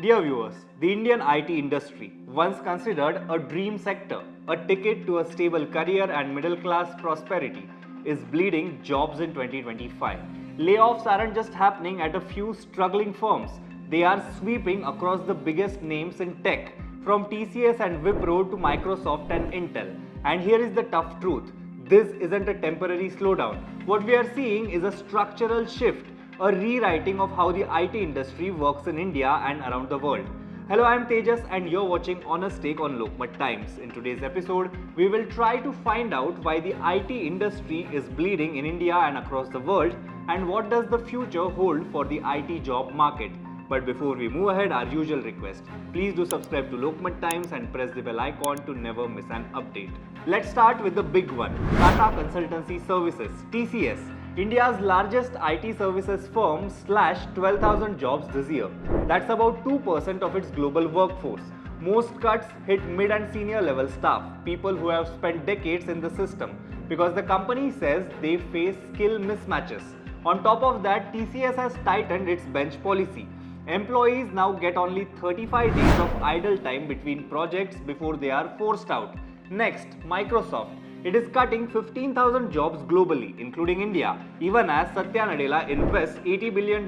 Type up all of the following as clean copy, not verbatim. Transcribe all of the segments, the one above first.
Dear viewers, the Indian IT industry, once considered a dream sector, a ticket to a stable career and middle class prosperity, is bleeding jobs in 2025. Layoffs aren't just happening at a few struggling firms, they are sweeping across the biggest names in tech, from TCS and Wipro to Microsoft and Intel. And here is the tough truth, this isn't a temporary slowdown. What we are seeing is a structural shift, a rewriting of how the IT industry works in India and around the world. Hello, I am Tejas and you're watching Honest Take on Lokmat Times. In today's episode, we will try to find out why the IT industry is bleeding in India and across the world and what does the future hold for the IT job market. But before we move ahead, our usual request, please do subscribe to Lokmat Times and press the bell icon to never miss an update. Let's start with the big one, Tata Consultancy Services, TCS. India's largest IT services firm slashed 12,000 jobs this year. That's about 2% of its global workforce. Most cuts hit mid and senior level staff, people who have spent decades in the system, because the company says they face skill mismatches. On top of that, TCS has tightened its bench policy. Employees now get only 35 days of idle time between projects before they are forced out. Next, Microsoft. It is cutting 15,000 jobs globally, including India, even as Satya Nadella invests $80 billion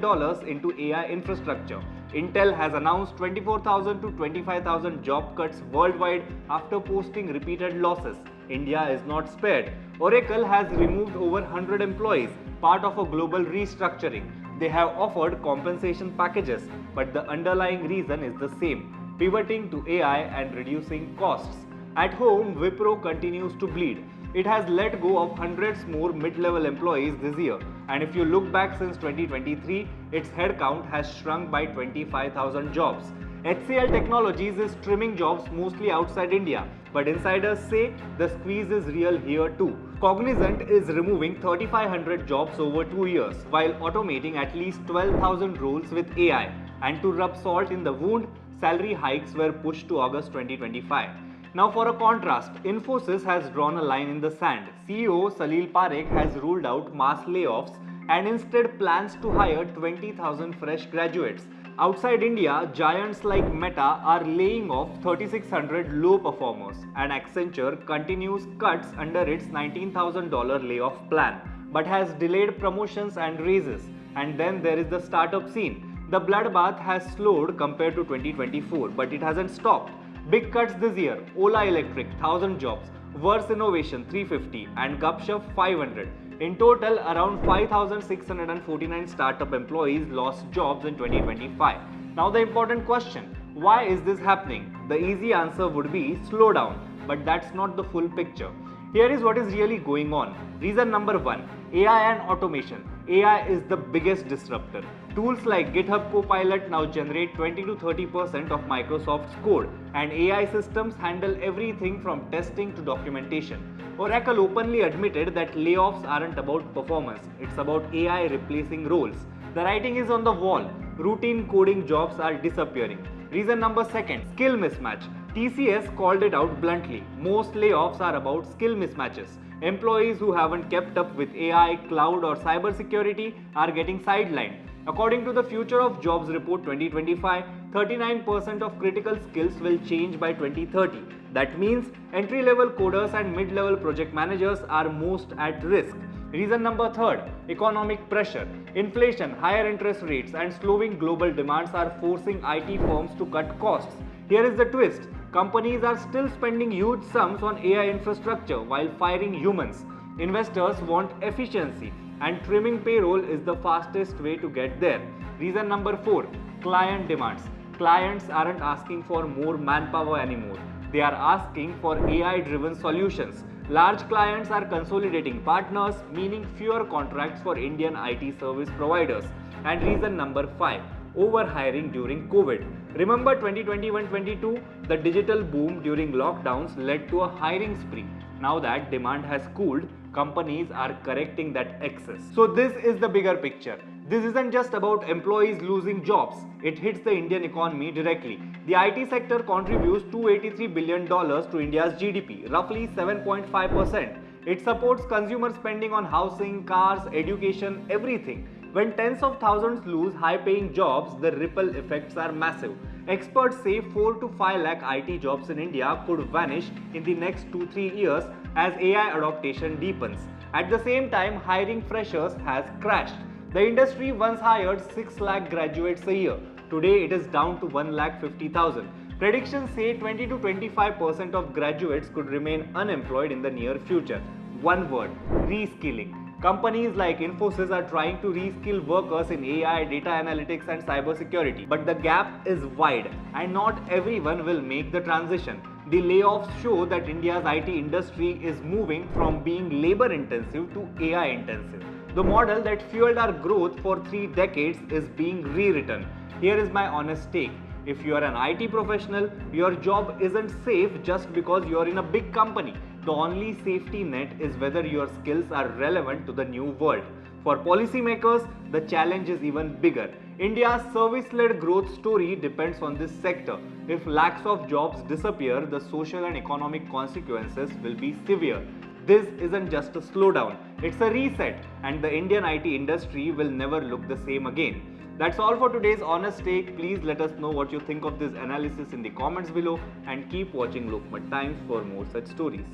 into AI infrastructure. Intel has announced 24,000 to 25,000 job cuts worldwide after posting repeated losses. India is not spared. Oracle has removed over 100 employees, part of a global restructuring. They have offered compensation packages, but the underlying reason is the same, pivoting to AI and reducing costs. At home, Wipro continues to bleed. It has let go of hundreds more mid-level employees this year, and if you look back since 2023, its headcount has shrunk by 25,000 jobs. HCL Technologies is trimming jobs mostly outside India, but insiders say the squeeze is real here too. Cognizant is removing 3,500 jobs over 2 years while automating at least 12,000 roles with AI. And to rub salt in the wound, salary hikes were pushed to August 2025. Now for a contrast, Infosys has drawn a line in the sand. CEO Salil Parekh has ruled out mass layoffs and instead plans to hire 20,000 fresh graduates. Outside India, giants like Meta are laying off 3,600 low performers, and Accenture continues cuts under its $19,000 layoff plan, but has delayed promotions and raises. And then there is the startup scene. The bloodbath has slowed compared to 2024, but it hasn't stopped. Big cuts this year, Ola Electric 1,000 jobs, Verse Innovation 350 and Gupshup 500. In total, around 5,649 startup employees lost jobs in 2025. Now the important question, why is this happening? The easy answer would be slow down, but that's not the full picture. Here is what is really going on. Reason number 1, AI and automation. AI is the biggest disruptor. Tools like GitHub Copilot now generate 20 to 30% of Microsoft's code, and AI systems handle everything from testing to documentation. Oracle openly admitted that layoffs aren't about performance, it's about AI replacing roles. The writing is on the wall. Routine coding jobs are disappearing. Reason number 2, skill mismatch. TCS called it out bluntly. Most layoffs are about skill mismatches. Employees who haven't kept up with AI, cloud or cybersecurity are getting sidelined. According to the Future of Jobs Report 2025, 39% of critical skills will change by 2030. That means entry-level coders and mid-level project managers are most at risk. Reason number 3, economic pressure. Inflation, higher interest rates and slowing global demands are forcing IT firms to cut costs. Here is the twist. Companies are still spending huge sums on AI infrastructure while firing humans. Investors want efficiency, and trimming payroll is the fastest way to get there. Reason number 4, client demands. Clients aren't asking for more manpower anymore. They are asking for AI-driven solutions. Large clients are consolidating partners, meaning fewer contracts for Indian IT service providers. And reason number 5, overhiring during COVID. Remember 2021-22, the digital boom during lockdowns led to a hiring spree. Now that demand has cooled, companies are correcting that excess. So this is the bigger picture. This isn't just about employees losing jobs. It hits the Indian economy directly. The IT sector contributes $283 billion to India's GDP, roughly 7.5%. It supports consumer spending on housing, cars, education, everything. When tens of thousands lose high-paying jobs, the ripple effects are massive. Experts say 4 to 5 lakh IT jobs in India could vanish in the next 2-3 years as AI adoption deepens. At the same time, hiring freshers has crashed. The industry once hired 6 lakh graduates a year. Today it is down to 1 lakh 50,000. Predictions say 20 to 25% of graduates could remain unemployed in the near future. One word: reskilling. Companies like Infosys are trying to reskill workers in AI, data analytics, and cybersecurity. But the gap is wide, and not everyone will make the transition. The layoffs show that India's IT industry is moving from being labor intensive to AI intensive. The model that fueled our growth for 3 decades is being rewritten. Here is my honest take. If you are an IT professional, your job isn't safe just because you are in a big company. The only safety net is whether your skills are relevant to the new world. For policymakers, the challenge is even bigger. India's service-led growth story depends on this sector. If lakhs of jobs disappear, the social and economic consequences will be severe. This isn't just a slowdown, it's a reset, and the Indian IT industry will never look the same again. That's all for today's honest take. Please let us know what you think of this analysis in the comments below and keep watching Lokmat Times for more such stories.